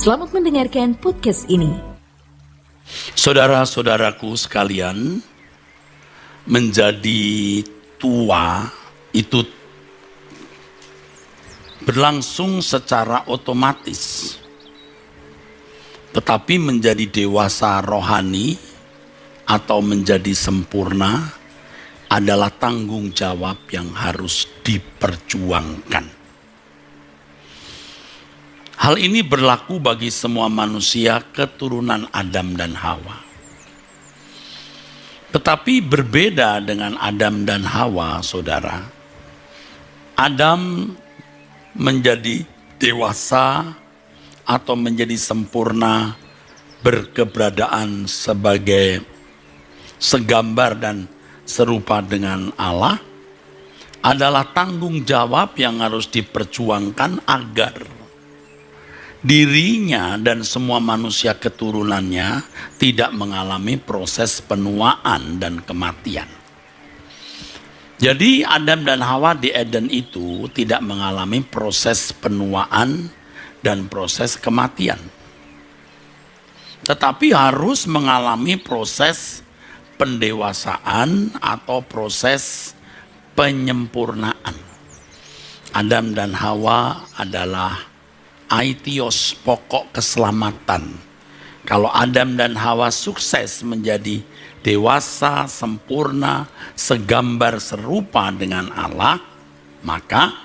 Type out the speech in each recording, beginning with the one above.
Selamat mendengarkan podcast ini. Saudara-saudaraku sekalian, menjadi tua itu berlangsung secara otomatis. Tetapi menjadi dewasa rohani atau menjadi sempurna adalah tanggung jawab yang harus diperjuangkan. Hal ini berlaku bagi semua manusia keturunan Adam dan Hawa. Tetapi berbeda dengan Adam dan Hawa, saudara. Adam menjadi dewasa atau menjadi sempurna, berkeberadaan sebagai segambar dan serupa dengan Allah, adalah tanggung jawab yang harus diperjuangkan agar dirinya dan semua manusia keturunannya tidak mengalami proses penuaan dan kematian. Jadi Adam dan Hawa di Eden itu tidak mengalami proses penuaan dan proses kematian. Tetapi harus mengalami proses pendewasaan atau proses penyempurnaan. Adam dan Hawa adalah aitios, pokok keselamatan. Kalau Adam dan Hawa sukses menjadi dewasa, sempurna, segambar serupa dengan Allah, maka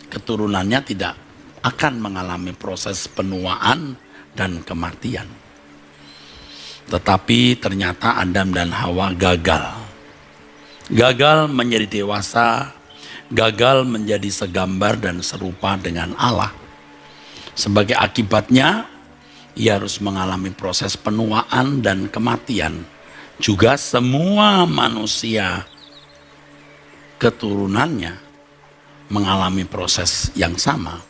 keturunannya tidak akan mengalami proses penuaan dan kematian. Tetapi ternyata Adam dan Hawa gagal. Gagal menjadi dewasa, gagal menjadi segambar dan serupa dengan Allah. Sebagai akibatnya, ia harus mengalami proses penuaan dan kematian. Juga semua manusia keturunannya mengalami proses yang sama.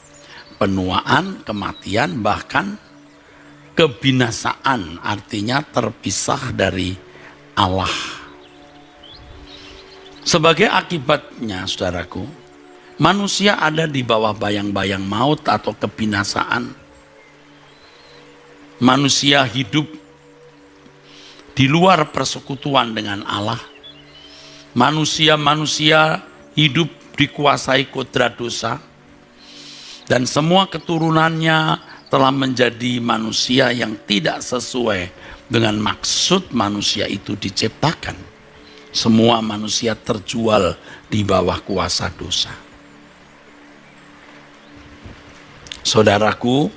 Penuaan, kematian, bahkan kebinasaan, artinya terpisah dari Allah. Sebagai akibatnya, saudaraku, manusia ada di bawah bayang-bayang maut atau kebinasaan. Manusia hidup di luar persekutuan dengan Allah. Manusia hidup dikuasai kodrat dosa. Dan semua keturunannya telah menjadi manusia yang tidak sesuai dengan maksud manusia itu diciptakan. Semua manusia terjual di bawah kuasa dosa. Saudaraku,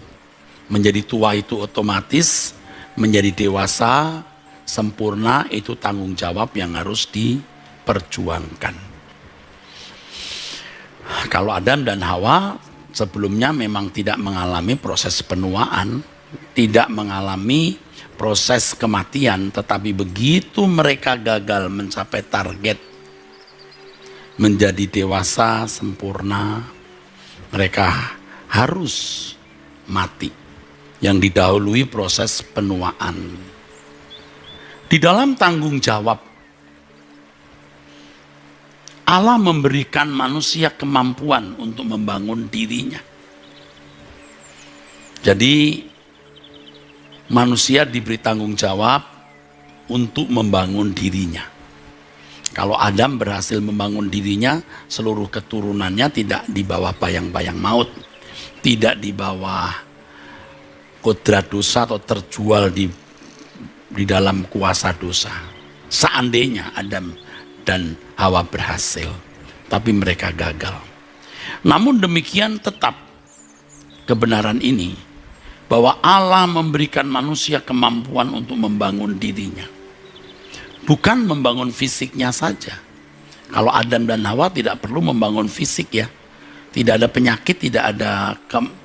menjadi tua itu otomatis, menjadi dewasa, sempurna itu tanggung jawab yang harus diperjuangkan. Kalau Adam dan Hawa sebelumnya memang tidak mengalami proses penuaan, tidak mengalami proses kematian, tetapi begitu mereka gagal mencapai target menjadi dewasa, sempurna, mereka harus mati yang didahului proses penuaan. Di dalam tanggung jawab, Allah memberikan manusia kemampuan untuk membangun dirinya. Jadi manusia diberi tanggung jawab untuk membangun dirinya. Kalau Adam berhasil membangun dirinya, seluruh keturunannya tidak di bawah bayang-bayang maut, tidak di bawah kodrat dosa atau terjual di dalam kuasa dosa. Seandainya Adam dan Hawa berhasil, tapi mereka gagal. Namun demikian tetap kebenaran ini, bahwa Allah memberikan manusia kemampuan untuk membangun dirinya. Bukan membangun fisiknya saja. Kalau Adam dan Hawa tidak perlu membangun fisik ya. Tidak ada penyakit, tidak ada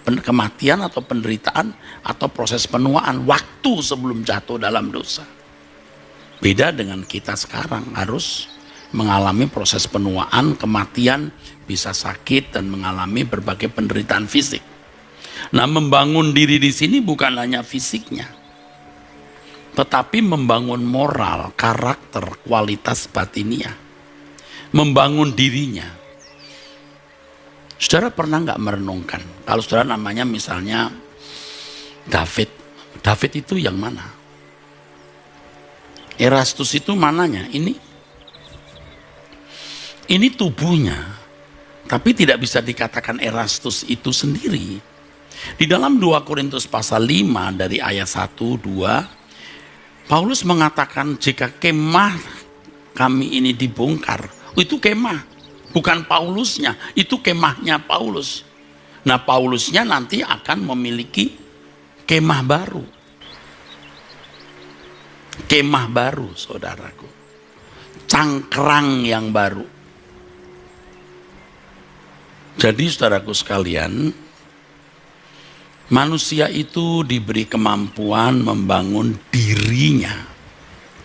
kematian atau penderitaan atau proses penuaan waktu sebelum jatuh dalam dosa. Beda dengan kita sekarang, harus mengalami proses penuaan, kematian, bisa sakit dan mengalami berbagai penderitaan fisik. Nah, membangun diri di sini bukan hanya fisiknya, tetapi membangun moral, karakter, kualitas batiniah. Membangun dirinya. Saudara pernah nggak merenungkan, kalau saudara namanya misalnya David. David itu yang mana? Erastus itu mananya? Ini tubuhnya. Tapi tidak bisa dikatakan Erastus itu sendiri. Di dalam 2 Korintus pasal 5 dari ayat 1, 2, Paulus mengatakan jika kemah kami ini dibongkar, itu kemah, bukan Paulusnya, itu kemahnya Paulus. Nah, Paulusnya nanti akan memiliki kemah baru. Kemah baru, saudaraku. Cangkrang yang baru. Jadi saudaraku sekalian, manusia itu diberi kemampuan membangun dirinya.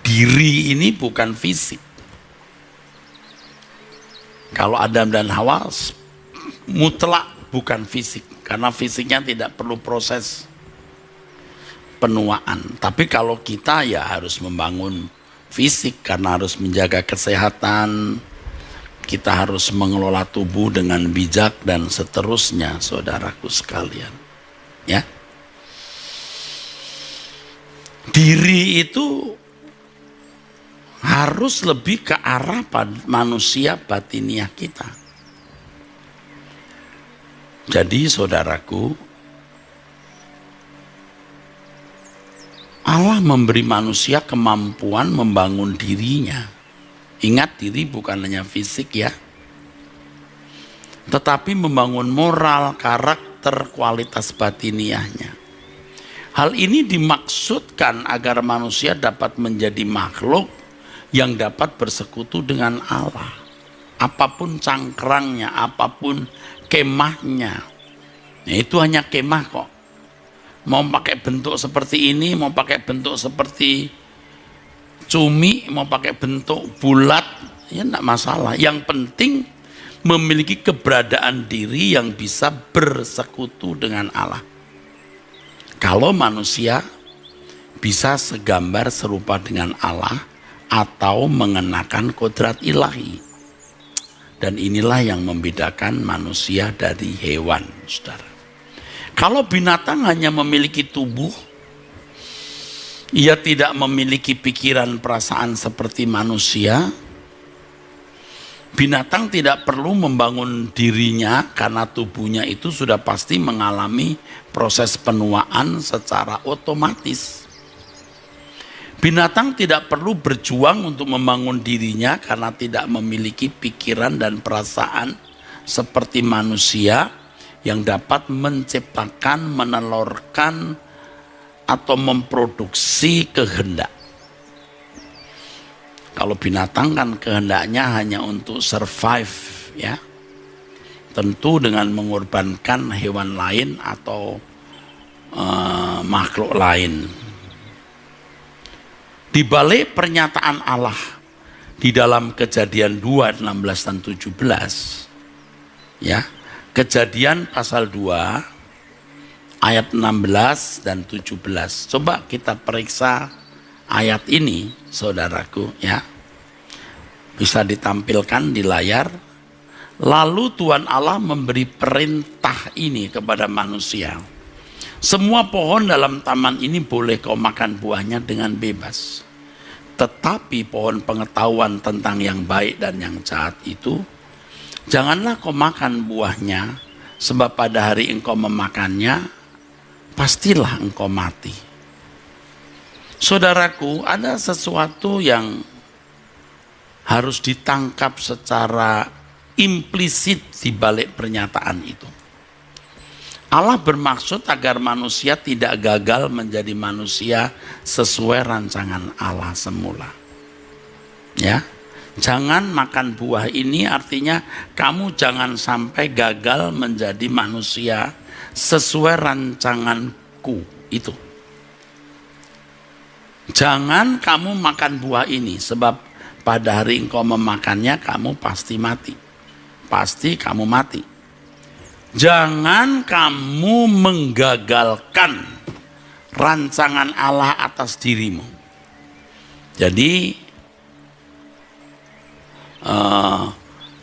Diri ini bukan fisik. Kalau Adam dan Hawa mutlak bukan fisik, karena fisiknya tidak perlu proses penuaan. Tapi kalau kita ya harus membangun fisik karena harus menjaga kesehatan, kita harus mengelola tubuh dengan bijak dan seterusnya, saudaraku sekalian. Ya. Diri itu harus lebih ke arah manusia batiniah kita. Jadi saudaraku, Allah memberi manusia kemampuan membangun dirinya. Ingat, diri bukan hanya fisik ya, tetapi membangun moral, karakter, kualitas batiniahnya. Hal ini dimaksudkan agar manusia dapat menjadi makhluk yang dapat bersekutu dengan Allah. Apapun cangkrangnya, apapun kemahnya. Nah, itu hanya kemah kok. Mau pakai bentuk seperti ini, mau pakai bentuk seperti cumi, mau pakai bentuk bulat, ya enggak masalah. Yang penting memiliki keberadaan diri yang bisa bersekutu dengan Allah. Kalau manusia bisa segambar serupa dengan Allah atau mengenakan kodrat ilahi. Dan inilah yang membedakan manusia dari hewan, saudara. Kalau binatang hanya memiliki tubuh, ia tidak memiliki pikiran perasaan seperti manusia. Binatang tidak perlu membangun dirinya karena tubuhnya itu sudah pasti mengalami proses penuaan secara otomatis. Binatang tidak perlu berjuang untuk membangun dirinya karena tidak memiliki pikiran dan perasaan seperti manusia yang dapat menciptakan, menelurkan, atau memproduksi kehendak. Kalau binatang kan kehendaknya hanya untuk survive, ya. Tentu dengan mengorbankan hewan lain atau makhluk lain. Di balik pernyataan Allah di dalam Kejadian 2, 16 dan 17, ya, Kejadian pasal 2 ayat 16 dan 17. Coba kita periksa ayat ini, saudaraku, ya. Bisa ditampilkan di layar. Lalu Tuhan Allah memberi perintah ini kepada manusia. Semua pohon dalam taman ini boleh kau makan buahnya dengan bebas. Tetapi pohon pengetahuan tentang yang baik dan yang jahat itu, janganlah kau makan buahnya, sebab pada hari engkau memakannya, pastilah engkau mati. Saudaraku, ada sesuatu yang harus ditangkap secara implisit di balik pernyataan itu. Allah bermaksud agar manusia tidak gagal menjadi manusia sesuai rancangan Allah semula. Ya, jangan makan buah ini artinya kamu jangan sampai gagal menjadi manusia sesuai rancanganku itu. Jangan kamu makan buah ini sebab pada hari engkau memakannya kamu pasti mati. Pasti kamu mati. Jangan kamu menggagalkan rancangan Allah atas dirimu. Jadi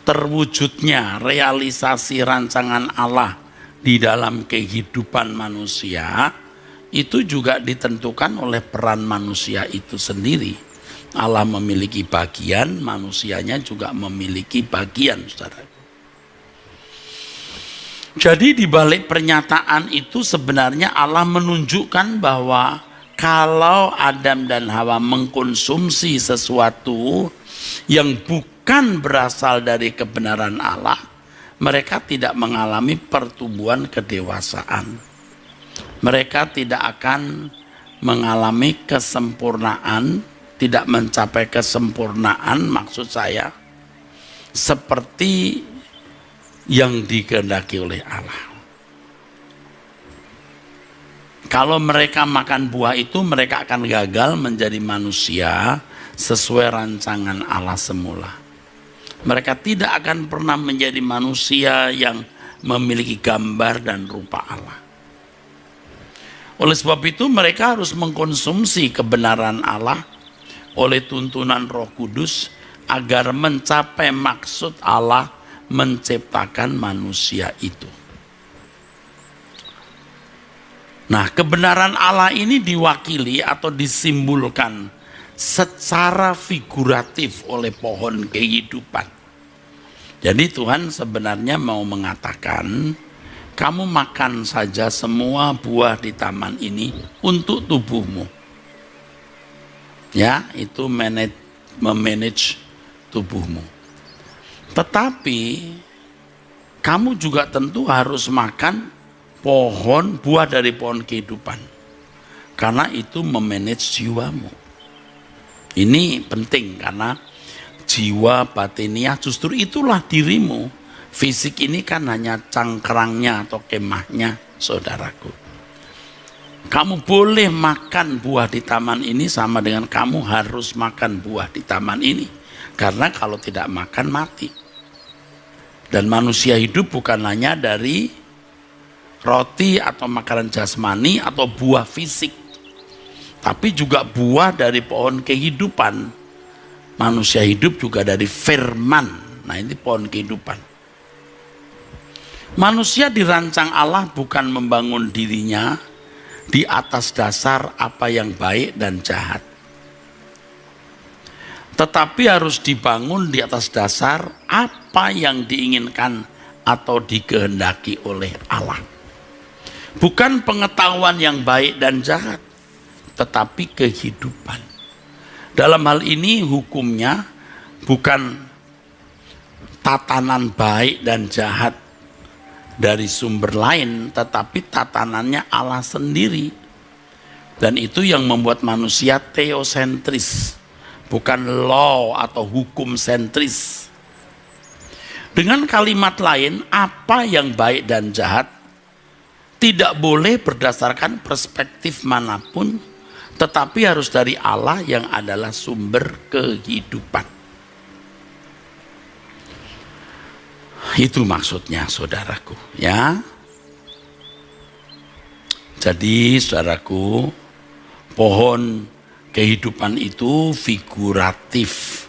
terwujudnya realisasi rancangan Allah di dalam kehidupan manusia itu juga ditentukan oleh peran manusia itu sendiri. Allah memiliki bagian, manusianya juga memiliki bagian, saudara. Jadi di balik pernyataan itu sebenarnya Allah menunjukkan bahwa kalau Adam dan Hawa mengkonsumsi sesuatu yang bukan berasal dari kebenaran Allah, mereka tidak mengalami pertumbuhan kedewasaan. Mereka tidak akan mengalami kesempurnaan, tidak mencapai kesempurnaan maksud saya, seperti yang dikehendaki oleh Allah. Kalau mereka makan buah itu, mereka akan gagal menjadi manusia sesuai rancangan Allah semula. Mereka tidak akan pernah menjadi manusia yang memiliki gambar dan rupa Allah. Oleh sebab itu mereka harus mengkonsumsi kebenaran Allah oleh tuntunan Roh Kudus agar mencapai maksud Allah menciptakan manusia itu. Nah, kebenaran Allah ini diwakili atau disimbolkan secara figuratif oleh pohon kehidupan. Jadi Tuhan sebenarnya mau mengatakan, kamu makan saja semua buah di taman ini untuk tubuhmu. Ya, itu memanage tubuhmu. Tetapi kamu juga tentu harus makan buah dari pohon kehidupan. Karena itu memanage jiwamu. Ini penting karena jiwa batiniah justru itulah dirimu. Fisik ini kan hanya cangkrangnya atau kemahnya, saudaraku. Kamu boleh makan buah di taman ini sama dengan kamu harus makan buah di taman ini. Karena kalau tidak makan mati. Dan manusia hidup bukan hanya dari roti atau makanan jasmani atau buah fisik. Tapi juga buah dari pohon kehidupan. Manusia hidup juga dari firman. Nah, ini pohon kehidupan. Manusia dirancang Allah bukan membangun dirinya di atas dasar apa yang baik dan jahat. Tetapi harus dibangun di atas dasar apa yang diinginkan atau dikehendaki oleh Allah. Bukan pengetahuan yang baik dan jahat, tetapi kehidupan. Dalam hal ini hukumnya bukan tatanan baik dan jahat dari sumber lain, tetapi tatanannya Allah sendiri. Dan itu yang membuat manusia teosentris, bukan law atau hukum sentris. Dengan kalimat lain, apa yang baik dan jahat tidak boleh berdasarkan perspektif manapun, tetapi harus dari Allah yang adalah sumber kehidupan. Itu maksudnya, saudaraku, ya. Jadi, saudaraku, pohon kehidupan itu figuratif,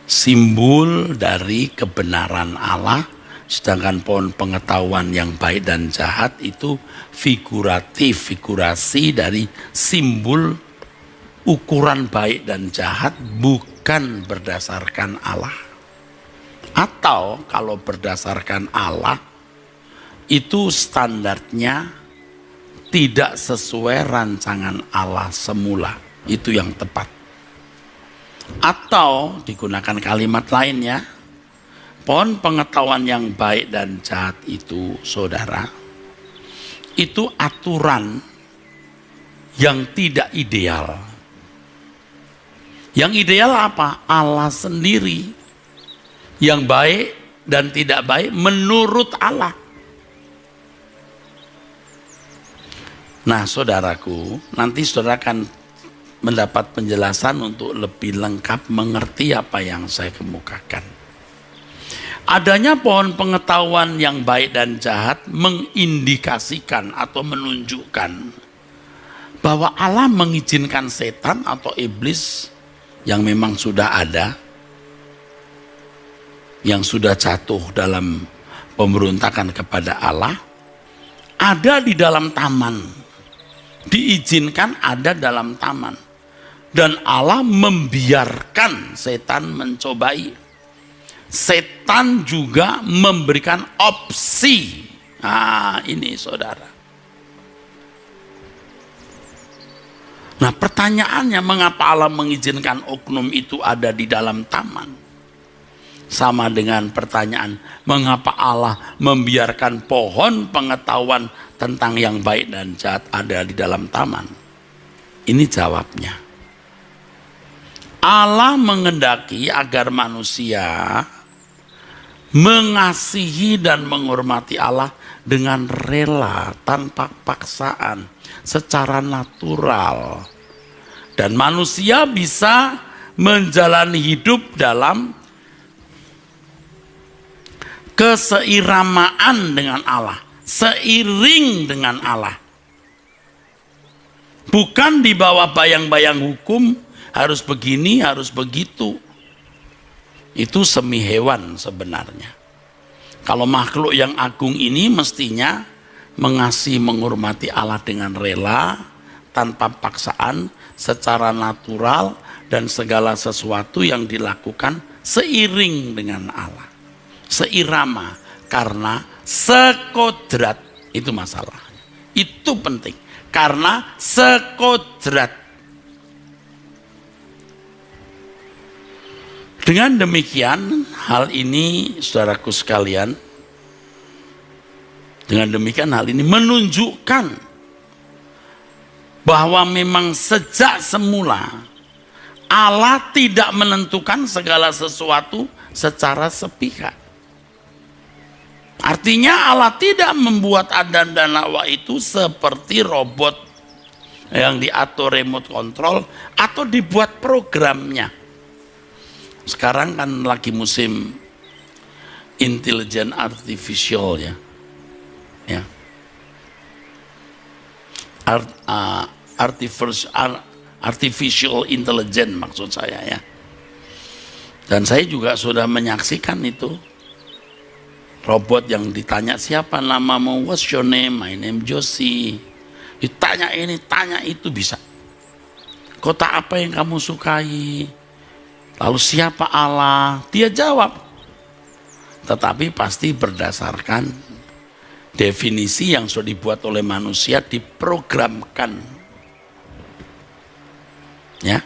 simbol dari kebenaran Allah, sedangkan pohon pengetahuan yang baik dan jahat itu figuratif, figurasi dari simbol ukuran baik dan jahat bukan berdasarkan Allah. Atau kalau berdasarkan Allah, itu standarnya tidak sesuai rancangan Allah semula. Itu yang tepat. Atau digunakan kalimat lainnya, pohon pengetahuan yang baik dan jahat itu, saudara, itu aturan yang tidak ideal. Yang ideal apa? Allah sendiri. Yang baik dan tidak baik menurut Allah. Nah, saudaraku, nanti saudara akan mendapat penjelasan untuk lebih lengkap mengerti apa yang saya kemukakan. Adanya pohon pengetahuan yang baik dan jahat mengindikasikan atau menunjukkan bahwa Allah mengizinkan setan atau iblis yang memang sudah ada, yang sudah jatuh dalam pemberontakan kepada Allah, ada di dalam taman diizinkan ada dalam taman. Dan Allah membiarkan setan mencobai. Setan juga memberikan opsi. Nah, ini saudara. Nah, pertanyaannya, mengapa Allah mengizinkan oknum itu ada di dalam taman? Sama dengan pertanyaan, mengapa Allah membiarkan pohon pengetahuan tentang yang baik dan jahat ada di dalam taman? Ini jawabnya. Allah mengendaki agar manusia mengasihi dan menghormati Allah dengan rela, tanpa paksaan, secara natural. Dan manusia bisa menjalani hidup dalam keseiramaan dengan Allah, seiring dengan Allah. Bukan di bawah bayang-bayang hukum, harus begini, harus begitu. Itu semi hewan sebenarnya. Kalau makhluk yang agung ini mestinya mengasihi, menghormati Allah dengan rela, tanpa paksaan, secara natural, dan segala sesuatu yang dilakukan seiring dengan Allah. Seirama, karena sekodrat. Itu masalahnya. Itu penting. Karena sekodrat. Dengan demikian, hal ini saudaraku sekalian, dengan demikian hal ini menunjukkan bahwa memang sejak semula Allah tidak menentukan segala sesuatu secara sepihak. Artinya Allah tidak membuat Adam dan Hawa itu seperti robot yang diatur remote control atau dibuat programnya. Sekarang kan lagi musim intelligent artificial ya. Artificial intelligence maksud saya ya. Dan saya juga sudah menyaksikan itu. Robot yang ditanya, siapa namamu? What's your name? My name Josie. Ditanya ini, tanya itu bisa. Kota apa yang kamu sukai? Lalu siapa Allah? Dia jawab. Tetapi pasti berdasarkan definisi yang sudah dibuat oleh manusia, diprogramkan. Ya.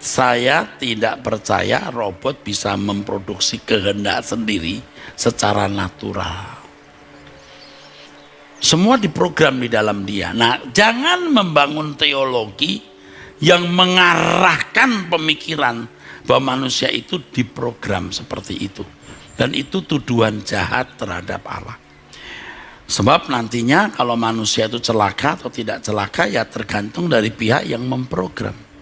Saya tidak percaya robot bisa memproduksi kehendak sendiri secara natural. Semua diprogram di dalam dia. Nah, jangan membangun teologi yang mengarahkan pemikiran bahwa manusia itu diprogram seperti itu. Dan itu tuduhan jahat terhadap Allah. Sebab nantinya kalau manusia itu celaka atau tidak celaka ya tergantung dari pihak yang memprogram.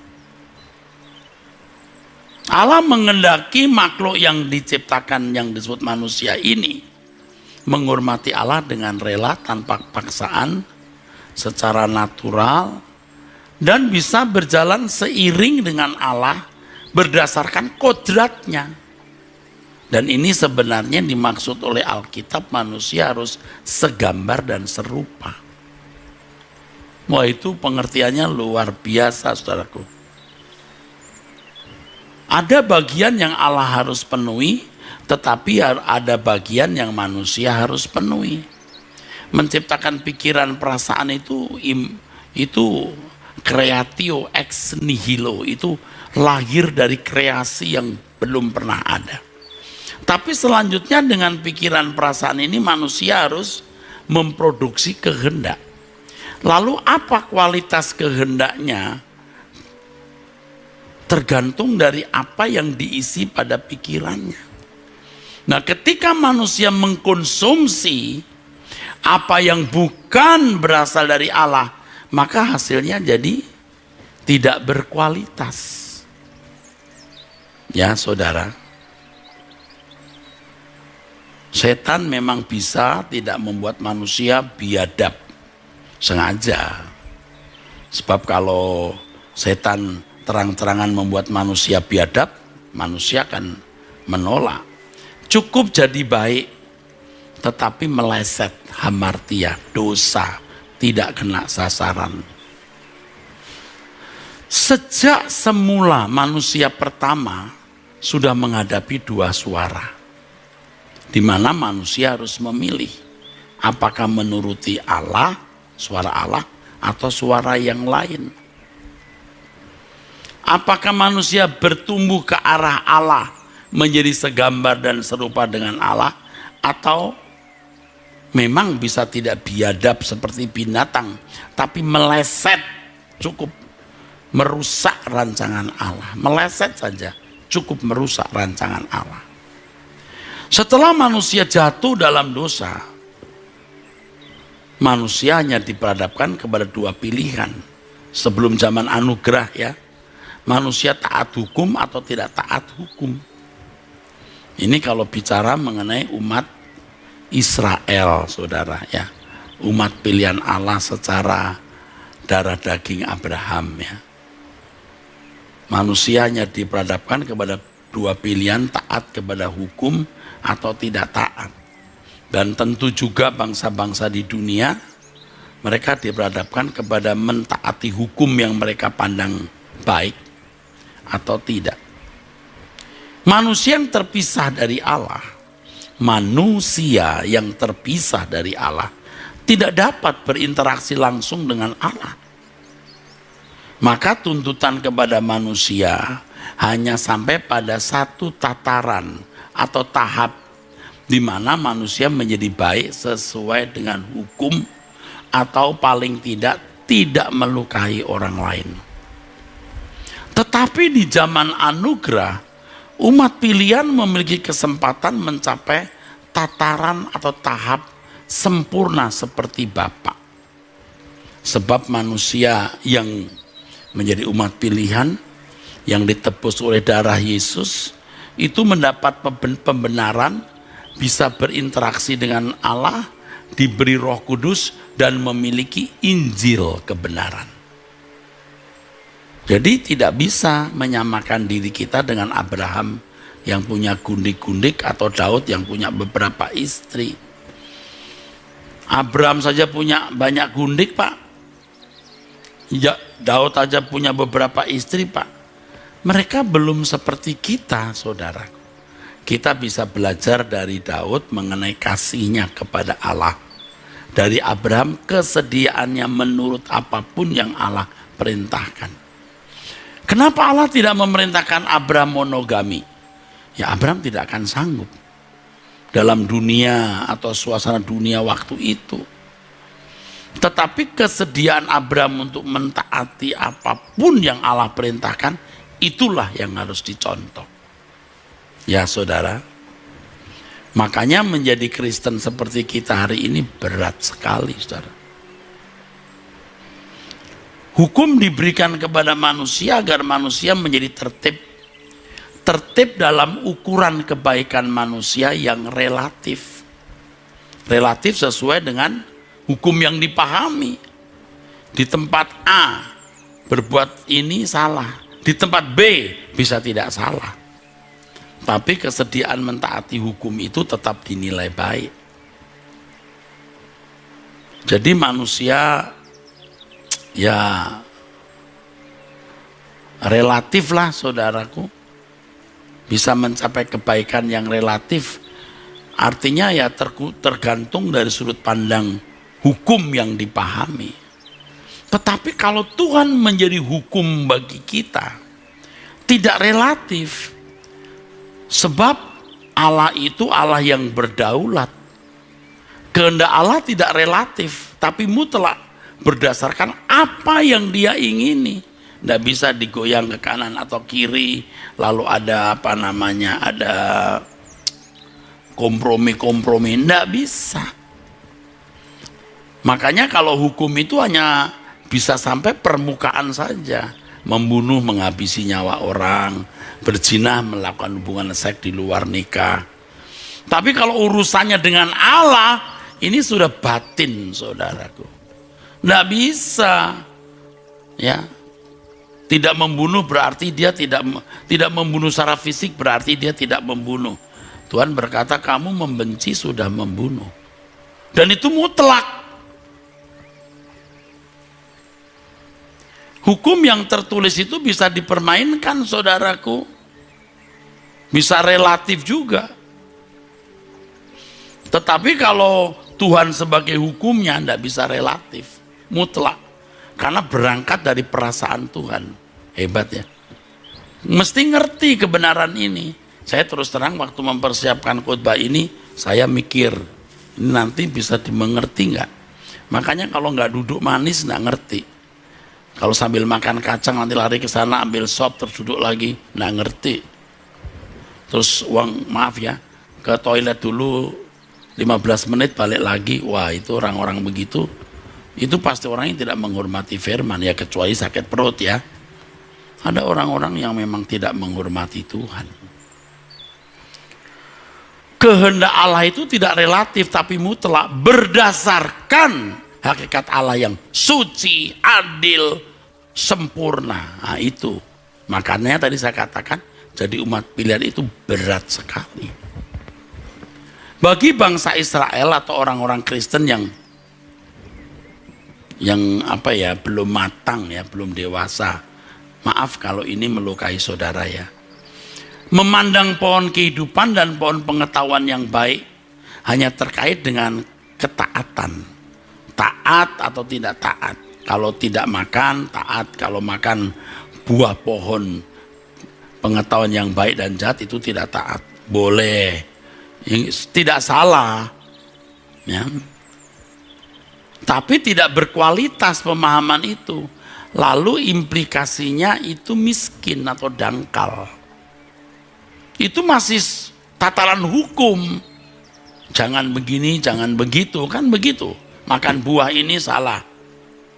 Allah mengendaki makhluk yang diciptakan yang disebut manusia ini menghormati Allah dengan rela, tanpa paksaan, secara natural, dan bisa berjalan seiring dengan Allah berdasarkan kodratnya. Dan ini sebenarnya dimaksud oleh Alkitab, manusia harus segambar dan serupa. Wah, itu pengertiannya luar biasa saudaraku. Ada bagian yang Allah harus penuhi, tetapi ada bagian yang manusia harus penuhi. Menciptakan pikiran perasaan itu creatio ex nihilo, itu lahir dari kreasi yang belum pernah ada. Tapi selanjutnya dengan pikiran perasaan ini manusia harus memproduksi kehendak. Lalu apa kualitas kehendaknya? Tergantung dari apa yang diisi pada pikirannya. Nah, ketika manusia mengkonsumsi apa yang bukan berasal dari Allah, maka hasilnya jadi tidak berkualitas. Ya, saudara. Setan memang bisa tidak membuat manusia biadab sengaja. Sebab kalau setan terang-terangan membuat manusia biadab, manusia akan menolak. Cukup jadi baik, tetapi meleset, hamartia, dosa, tidak kena sasaran. Sejak semula manusia pertama sudah menghadapi dua suara, di mana manusia harus memilih apakah menuruti Allah, suara Allah, atau suara yang lain. Apakah manusia bertumbuh ke arah Allah, menjadi segambar dan serupa dengan Allah, atau memang bisa tidak biadab seperti binatang, tapi meleset, cukup merusak rancangan Allah. Meleset saja cukup merusak rancangan Allah. Setelah manusia jatuh dalam dosa, manusia hanya diperhadapkan kepada dua pilihan. Sebelum zaman anugerah ya, manusia taat hukum atau tidak taat hukum. Ini kalau bicara mengenai umat Israel, saudara ya, umat pilihan Allah secara darah daging Abraham ya. Manusia hanya diperhadapkan kepada dua pilihan, taat kepada hukum atau tidak taat. Dan tentu juga bangsa-bangsa di dunia, mereka diperhadapkan kepada mentaati hukum yang mereka pandang baik atau tidak. Manusia yang terpisah dari Allah, manusia yang terpisah dari Allah tidak dapat berinteraksi langsung dengan Allah. Maka tuntutan kepada manusia hanya sampai pada satu tataran atau tahap di mana manusia menjadi baik sesuai dengan hukum atau paling tidak melukai orang lain. Tetapi di zaman anugerah, umat pilihan memiliki kesempatan mencapai tataran atau tahap sempurna seperti Bapa. Sebab manusia yang menjadi umat pilihan yang ditebus oleh darah Yesus itu mendapat pembenaran, bisa berinteraksi dengan Allah, diberi Roh Kudus dan memiliki Injil kebenaran. Jadi tidak bisa menyamakan diri kita dengan Abraham yang punya gundik-gundik atau Daud yang punya beberapa istri. Abraham saja punya banyak gundik, Pak. Ya, Daud aja punya beberapa istri, Pak. Mereka belum seperti kita, saudara. Kita bisa belajar dari Daud mengenai kasihnya kepada Allah. Dari Abraham, kesediaannya menurut apapun yang Allah perintahkan. Kenapa Allah tidak memerintahkan Abraham monogami? Ya, Abraham tidak akan sanggup dalam dunia atau suasana dunia waktu itu. Tetapi kesediaan Abraham untuk mentaati apapun yang Allah perintahkan, itulah yang harus dicontoh. Ya saudara, makanya menjadi Kristen seperti kita hari ini berat sekali, saudara. Hukum diberikan kepada manusia agar manusia menjadi tertib. Tertib dalam ukuran kebaikan manusia yang relatif. Relatif sesuai dengan hukum yang dipahami. Di tempat A berbuat ini salah, di tempat B bisa tidak salah. Tapi kesediaan mentaati hukum itu tetap dinilai baik. Jadi manusia ya relatif lah, saudaraku, bisa mencapai kebaikan yang relatif. Artinya ya tergantung dari sudut pandang hukum yang dipahami. Tetapi kalau Tuhan menjadi hukum bagi kita, tidak relatif. Sebab Allah itu Allah yang berdaulat. Kehendak Allah tidak relatif, tapi mutlak berdasarkan apa yang Dia ingini. Tidak bisa digoyang ke kanan atau kiri, lalu ada ada kompromi-kompromi, tidak bisa. Makanya kalau hukum itu hanya bisa sampai permukaan saja. Membunuh, menghabisi nyawa orang, berzina, melakukan hubungan seks di luar nikah. Tapi kalau urusannya dengan Allah, ini sudah batin, saudaraku. Tidak bisa. Ya. Tidak membunuh berarti dia tidak membunuh secara fisik, berarti dia tidak membunuh. Tuhan berkata, kamu membenci sudah membunuh. Dan itu mutlak. Hukum yang tertulis itu bisa dipermainkan, saudaraku. Bisa relatif juga. Tetapi kalau Tuhan sebagai hukumnya tidak bisa relatif, mutlak. Karena berangkat dari perasaan Tuhan. Hebat ya. Mesti ngerti kebenaran ini. Saya terus terang waktu mempersiapkan khotbah ini, saya mikir, ini nanti bisa dimengerti nggak? Makanya kalau nggak duduk manis nggak ngerti. Kalau sambil makan kacang nanti lari ke sana ambil sop terus duduk lagi, nggak ngerti. Terus maaf ya, ke toilet dulu 15 menit balik lagi. Wah, itu orang-orang begitu, itu pasti orang yang tidak menghormati firman ya, kecuali sakit perut ya. Ada orang-orang yang memang tidak menghormati Tuhan. Kehendak Allah itu tidak relatif tapi mutlak, berdasarkan hakikat Allah yang suci, adil, sempurna. Nah, itu makanya tadi saya katakan, jadi umat pilihan itu berat sekali. Bagi bangsa Israel atau orang-orang Kristen yang belum matang ya, belum dewasa. Maaf kalau ini melukai saudara ya. Memandang pohon kehidupan dan pohon pengetahuan yang baik hanya terkait dengan ketaatan. Taat atau tidak taat. Kalau tidak makan, taat. Kalau makan buah pohon pengetahuan yang baik dan jahat itu tidak taat. Boleh. Tidak salah. Ya. Tapi tidak berkualitas pemahaman itu. Lalu implikasinya itu miskin atau dangkal. Itu masih tataran hukum. Jangan begini, jangan begitu, kan begitu. Makan buah ini salah.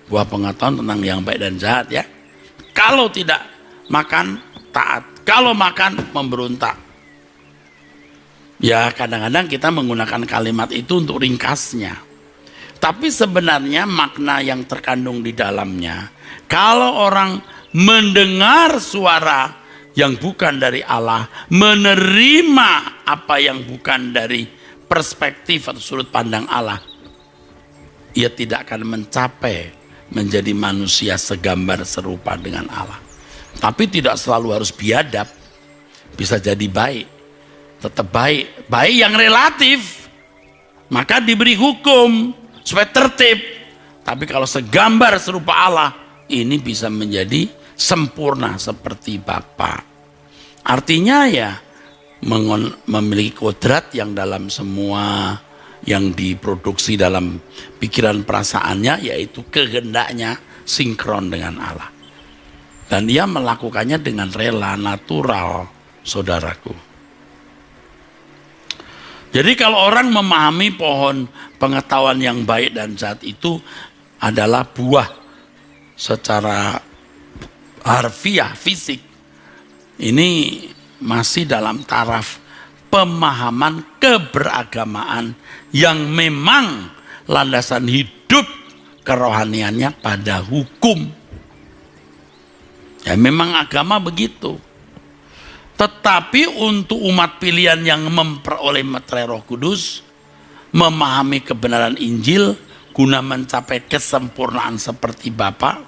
Buah pengetahuan tentang yang baik dan jahat ya. Kalau tidak makan, taat. Kalau makan, memberontak. Ya kadang-kadang kita menggunakan kalimat itu untuk ringkasnya. Tapi sebenarnya makna yang terkandung di dalamnya, kalau orang mendengar suara yang bukan dari Allah, menerima apa yang bukan dari perspektif atau sudut pandang Allah, ia tidak akan mencapai menjadi manusia segambar serupa dengan Allah. Tapi tidak selalu harus biadab, bisa jadi baik, tetap baik, baik yang relatif, maka diberi hukum supaya tertib. Tapi kalau segambar serupa Allah, ini bisa menjadi sempurna seperti Bapa. Artinya ya memiliki kodrat yang dalam semua yang diproduksi dalam pikiran perasaannya, yaitu kehendaknya sinkron dengan Allah. Dan dia melakukannya dengan rela, natural, saudaraku. Jadi kalau orang memahami pohon pengetahuan yang baik dan jahat itu adalah buah secara harfiah, fisik, ini masih dalam taraf pemahaman keberagamaan yang memang landasan hidup kerohaniannya pada hukum. Ya memang agama begitu. Tetapi untuk umat pilihan yang memperoleh meterai Roh Kudus, memahami kebenaran Injil guna mencapai kesempurnaan seperti Bapa,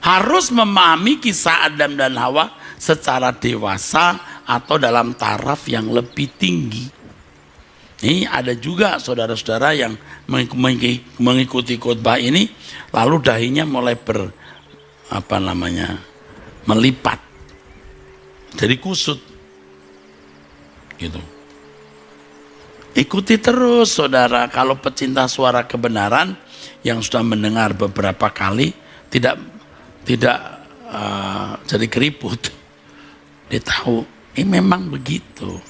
harus memahami kisah Adam dan Hawa secara dewasa atau dalam taraf yang lebih tinggi. Ini ada juga saudara-saudara yang mengikuti khotbah ini, lalu dahinya mulai melipat, jadi kusut, gitu. Ikuti terus saudara, kalau pecinta suara kebenaran yang sudah mendengar beberapa kali tidak jadi keriput. Dia tahu ini memang begitu.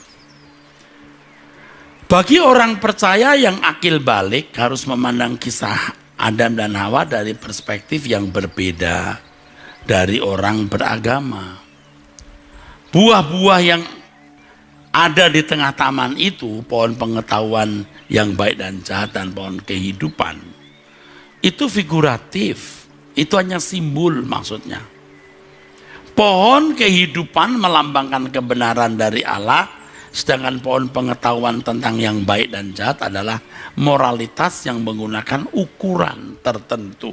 Bagi orang percaya yang akil balik harus memandang kisah Adam dan Hawa dari perspektif yang berbeda dari orang beragama. Buah-buah yang ada di tengah taman itu, pohon pengetahuan yang baik dan jahat dan pohon kehidupan, itu figuratif, itu hanya simbol maksudnya. Pohon kehidupan melambangkan kebenaran dari Allah, sedangkan pohon pengetahuan tentang yang baik dan jahat adalah moralitas yang menggunakan ukuran tertentu.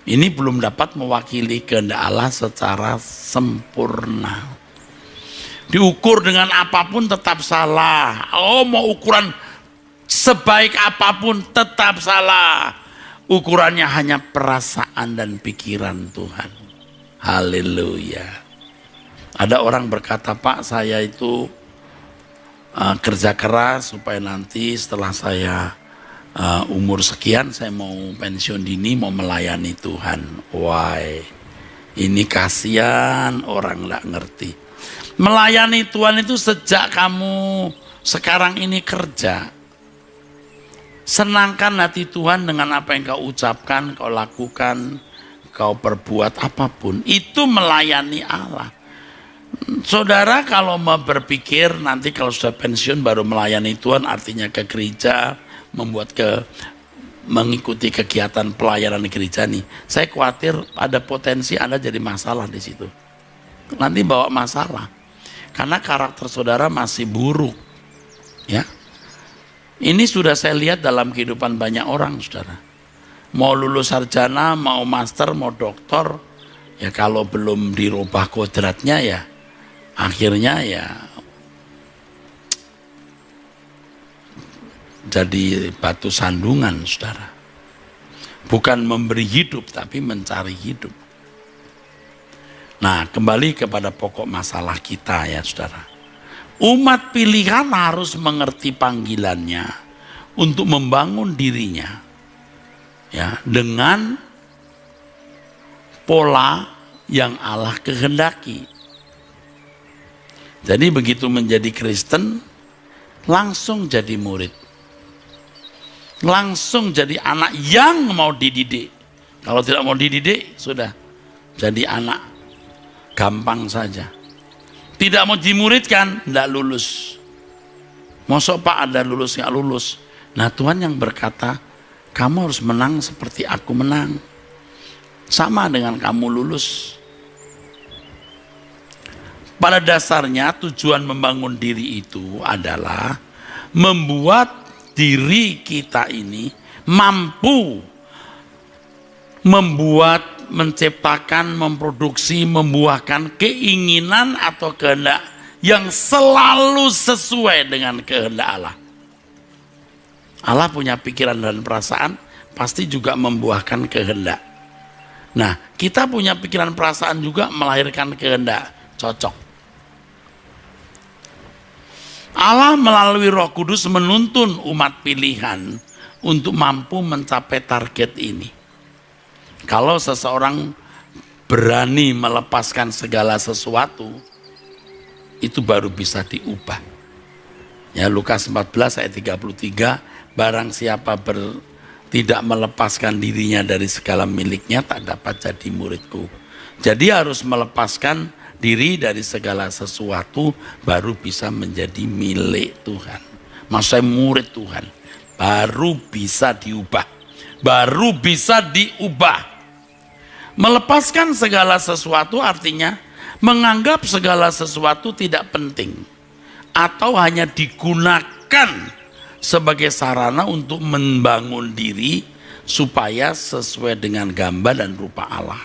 Ini belum dapat mewakili kehendak Allah secara sempurna. Diukur dengan apapun tetap salah. Oh, mau ukuran sebaik apapun tetap salah. Ukurannya hanya perasaan dan pikiran Tuhan. Haleluya. Ada orang berkata, Pak, saya itu kerja keras supaya nanti setelah saya umur sekian saya mau pensiun dini, mau melayani Tuhan. Why? Ini kasihan orang nggak ngerti. Melayani Tuhan itu sejak kamu sekarang ini kerja. Senangkan hati Tuhan dengan apa yang kau ucapkan, kau lakukan, kau perbuat apapun. Itu melayani Allah. Saudara kalau mau berpikir nanti kalau sudah pensiun baru melayani Tuhan, artinya ke gereja, mengikuti kegiatan pelayanan gereja nih. Saya khawatir ada potensi Anda jadi masalah di situ. Nanti bawa masalah. Karena karakter saudara masih buruk. Ya. Ini sudah saya lihat dalam kehidupan banyak orang, saudara. Mau lulus sarjana, mau master, mau doktor, ya kalau belum dirubah kodratnya ya akhirnya ya jadi batu sandungan, saudara. Bukan memberi hidup, tapi mencari hidup. Nah, kembali kepada pokok masalah kita ya, saudara. Umat pilihan harus mengerti panggilannya untuk membangun dirinya ya dengan pola yang Allah kehendaki. Jadi begitu menjadi Kristen, langsung jadi murid. Langsung jadi anak yang mau dididik. Kalau tidak mau dididik, sudah jadi anak. Gampang saja. Tidak mau dimuridkan, tidak lulus. Mosok Pak ada lulus, nggak lulus. Nah Tuhan yang berkata, kamu harus menang seperti aku menang. Sama dengan kamu lulus. Pada dasarnya tujuan membangun diri itu adalah membuat diri kita ini mampu membuat, menciptakan, memproduksi, membuahkan keinginan atau kehendak yang selalu sesuai dengan kehendak Allah. Allah punya pikiran dan perasaan, pasti juga membuahkan kehendak. Nah, kita punya pikiran perasaan juga melahirkan kehendak, cocok. Allah melalui Roh Kudus menuntun umat pilihan untuk mampu mencapai target ini. Kalau seseorang berani melepaskan segala sesuatu, itu baru bisa diubah. Ya, Lukas 14 ayat 33, barang siapa tidak melepaskan dirinya dari segala miliknya, tak dapat jadi muridku. Jadi harus melepaskan diri dari segala sesuatu, baru bisa menjadi milik Tuhan. Maksudnya murid Tuhan, baru bisa diubah. Baru bisa diubah. Melepaskan segala sesuatu artinya menganggap segala sesuatu tidak penting atau hanya digunakan sebagai sarana untuk membangun diri supaya sesuai dengan gambar dan rupa Allah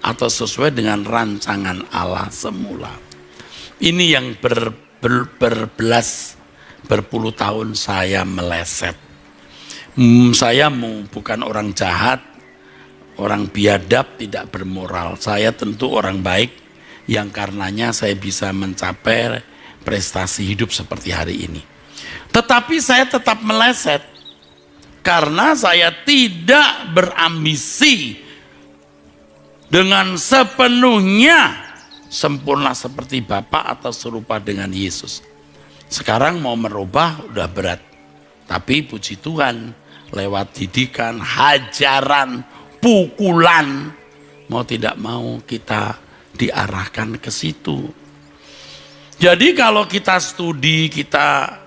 atau sesuai dengan rancangan Allah semula. Ini yang berpuluh tahun saya meleset. Saya bukan orang jahat, orang biadab, tidak bermoral. Saya tentu orang baik yang karenanya saya bisa mencapai prestasi hidup seperti hari ini. Tetapi saya tetap meleset karena saya tidak berambisi dengan sepenuhnya sempurna seperti Bapa atau serupa dengan Yesus. Sekarang mau merubah udah berat. Tapi puji Tuhan, lewat didikan, hajaran, pukulan, mau tidak mau kita diarahkan ke situ. Jadi kalau kita studi, kita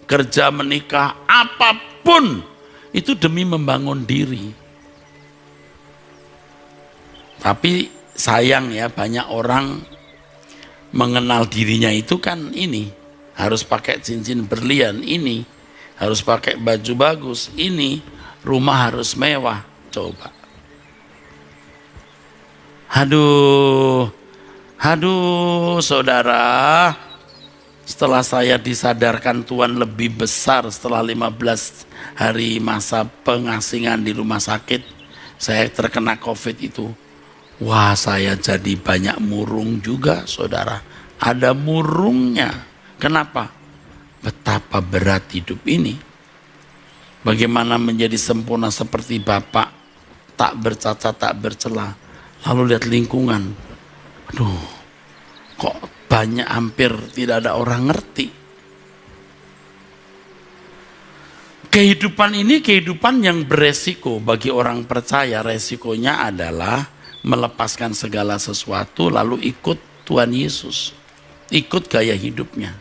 kerja, menikah, apapun itu demi membangun diri. Tapi sayang ya, banyak orang mengenal dirinya itu kan ini, harus pakai cincin berlian ini, harus pakai baju bagus ini, rumah harus mewah. Coba. Aduh, saudara, setelah saya disadarkan Tuhan lebih besar setelah 15 hari masa pengasingan di rumah sakit, saya terkena COVID itu. Wah, saya jadi banyak murung juga, saudara. Ada murungnya. Kenapa? Betapa berat hidup ini. Bagaimana menjadi sempurna seperti Bapa, tak bercacat, tak bercela. Lalu lihat lingkungan. Aduh, kok banyak, hampir tidak ada orang ngerti. Kehidupan ini kehidupan yang beresiko bagi orang percaya. Resikonya adalah melepaskan segala sesuatu lalu ikut Tuhan Yesus. Ikut gaya hidupnya.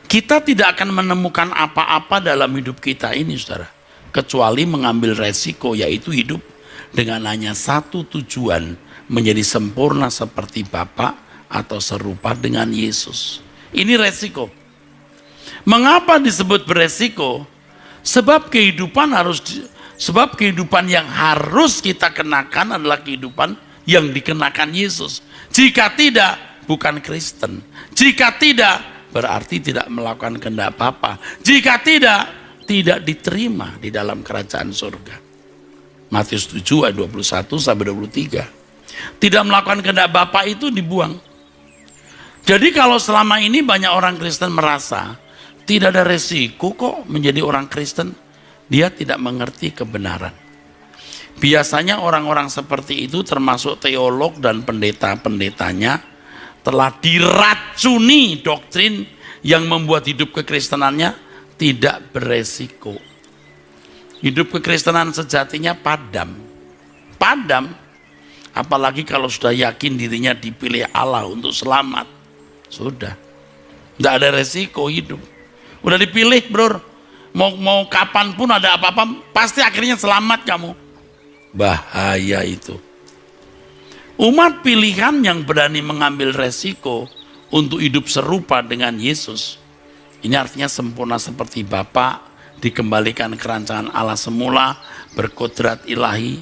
Kita tidak akan menemukan apa-apa dalam hidup kita ini, saudara, kecuali mengambil resiko, yaitu hidup dengan hanya satu tujuan, menjadi sempurna seperti Bapa atau serupa dengan Yesus. Ini resiko. Mengapa disebut beresiko? Sebab kehidupan yang harus kita kenakan adalah kehidupan yang dikenakan Yesus. Jika tidak, bukan Kristen. Jika tidak, berarti tidak melakukan kehendak Bapa. Jika tidak diterima di dalam kerajaan surga. Matius 7 ayat 21 sampai 23. Tidak melakukan kehendak Bapa itu dibuang. Jadi kalau selama ini banyak orang Kristen merasa tidak ada resiko kok menjadi orang Kristen, dia tidak mengerti kebenaran. Biasanya orang-orang seperti itu termasuk teolog dan pendeta-pendetanya telah diracuni doktrin yang membuat hidup kekristenannya tidak beresiko. Hidup kekristenan sejatinya padam. Padam, apalagi kalau sudah yakin dirinya dipilih Allah untuk selamat. Sudah, tidak ada resiko hidup. Udah dipilih, bro. Mau kapanpun ada apa-apa, pasti akhirnya selamat kamu. Bahaya itu. Umat pilihan yang berani mengambil resiko untuk hidup serupa dengan Yesus, ini artinya sempurna seperti Bapa, dikembalikan ke rancangan Allah semula, berkodrat ilahi.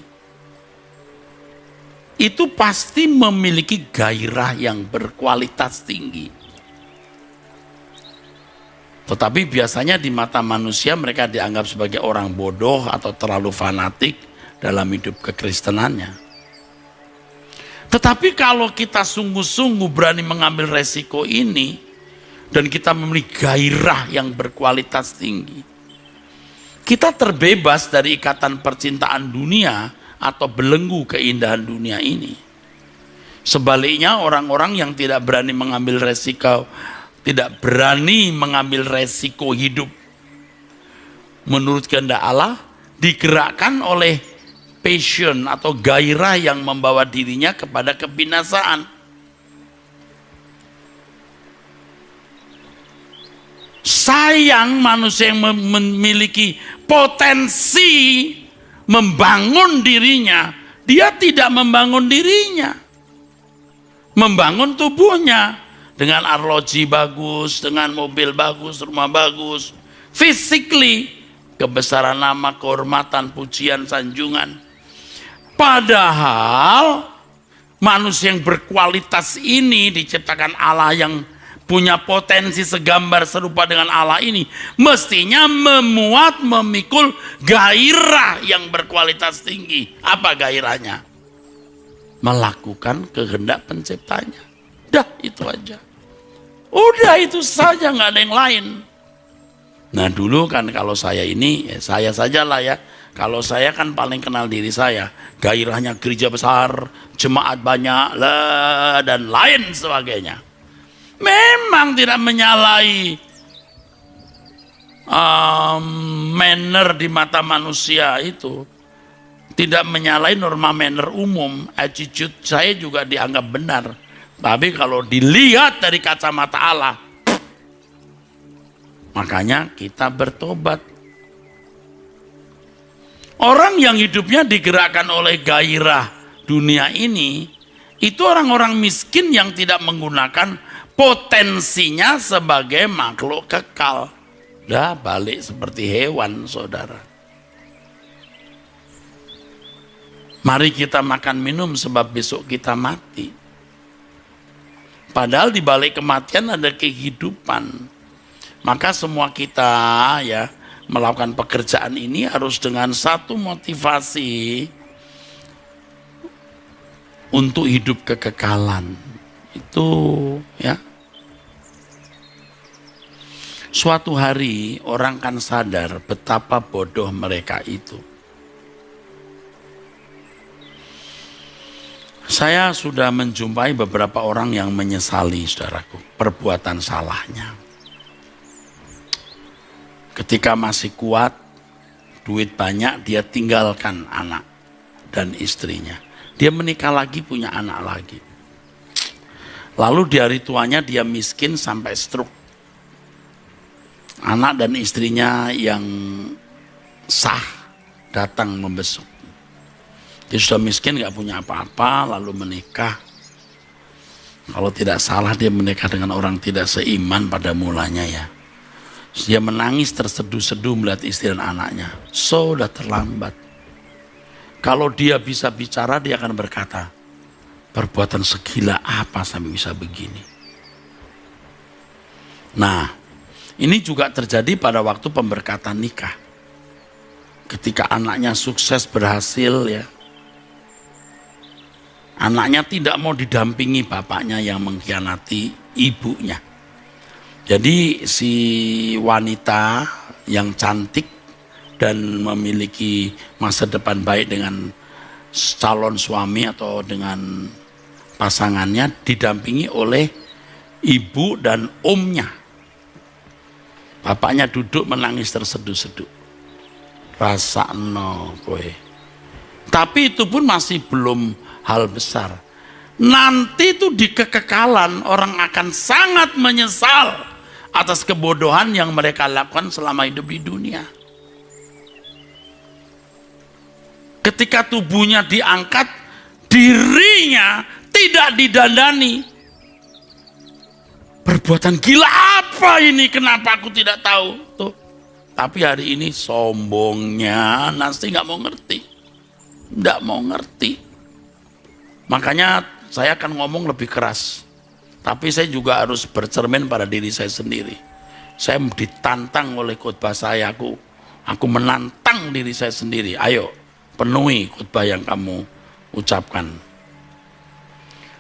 Itu pasti memiliki gairah yang berkualitas tinggi. Tetapi biasanya di mata manusia mereka dianggap sebagai orang bodoh atau terlalu fanatik dalam hidup kekristenannya. Tetapi kalau kita sungguh-sungguh berani mengambil resiko ini dan kita memiliki gairah yang berkualitas tinggi, kita terbebas dari ikatan percintaan dunia atau belenggu keindahan dunia ini. Sebaliknya orang-orang yang tidak berani mengambil resiko, tidak berani mengambil resiko hidup menurut kehendak Allah, digerakkan oleh passion atau gairah yang membawa dirinya kepada kebinasaan. Sayang manusia yang memiliki potensi membangun dirinya, dia tidak membangun dirinya, membangun tubuhnya dengan arloji bagus, dengan mobil bagus, rumah bagus, physically, kebesaran nama, kehormatan, pujian, sanjungan. Padahal manusia yang berkualitas ini diciptakan Allah, yang punya potensi segambar serupa dengan Allah ini, mestinya memuat, memikul gairah yang berkualitas tinggi. Apa gairahnya? Melakukan kehendak penciptanya. Dah, itu aja. Udah itu saja, nggak ada yang lain. Nah dulu kan kalau saya ini, saya sajalah ya. Kalau saya kan paling kenal diri saya. Gairahnya gereja besar, jemaat banyak, dan lain sebagainya. Memang tidak menyalahi manner di mata manusia itu. Tidak menyalahi norma manner umum. Attitude saya juga dianggap benar. Tapi kalau dilihat dari kacamata Allah, makanya kita bertobat. Orang yang hidupnya digerakkan oleh gairah dunia ini, itu orang-orang miskin yang tidak menggunakan potensinya sebagai makhluk kekal. Dah balik seperti hewan, saudara. Mari kita makan minum sebab besok kita mati. Padahal di balik kematian ada kehidupan. Maka semua kita ya melakukan pekerjaan ini harus dengan satu motivasi untuk hidup kekekalan. Itu ya. Suatu hari orang kan sadar betapa bodoh mereka itu. Saya sudah menjumpai beberapa orang yang menyesali, saudaraku, perbuatan salahnya. Ketika masih kuat, duit banyak, dia tinggalkan anak dan istrinya. Dia menikah lagi, punya anak lagi. Lalu di hari tuanya dia miskin sampai stroke. Anak dan istrinya yang sah datang membesuk. Dia sudah miskin, gak punya apa-apa, lalu menikah. Kalau tidak salah dia menikah dengan orang tidak seiman pada mulanya ya. Dia menangis terseduh-seduh melihat istri dan anaknya. Sudah terlambat. Kalau dia bisa bicara, dia akan berkata, perbuatan segila apa sampai bisa begini. Nah, ini juga terjadi pada waktu pemberkatan nikah. Ketika anaknya sukses berhasil ya. Anaknya tidak mau didampingi bapaknya yang mengkhianati ibunya. Jadi si wanita yang cantik dan memiliki masa depan baik dengan calon suami atau dengan pasangannya didampingi oleh ibu dan omnya. Bapaknya duduk menangis terseduh-seduh. Rasakno kowe. Tapi itu pun masih belum hal besar. Nanti itu di kekekalan orang akan sangat menyesal atas kebodohan yang mereka lakukan selama hidup di dunia. Ketika tubuhnya diangkat, dirinya tidak didandani. Perbuatan gila apa ini? Kenapa aku tidak tahu? Tuh. Tapi hari ini sombongnya Nasti nggak mau ngerti. Nggak mau ngerti. Makanya saya akan ngomong lebih keras. Tapi saya juga harus bercermin pada diri saya sendiri. Saya ditantang oleh khotbah saya. Aku menantang diri saya sendiri. Ayo, penuhi khotbah yang kamu ucapkan.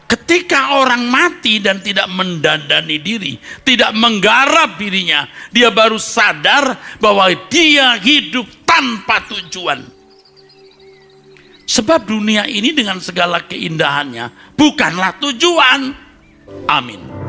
Ketika orang mati dan tidak mendandani diri, tidak menggarap dirinya, dia baru sadar bahwa dia hidup tanpa tujuan. Sebab dunia ini dengan segala keindahannya bukanlah tujuan. Amin.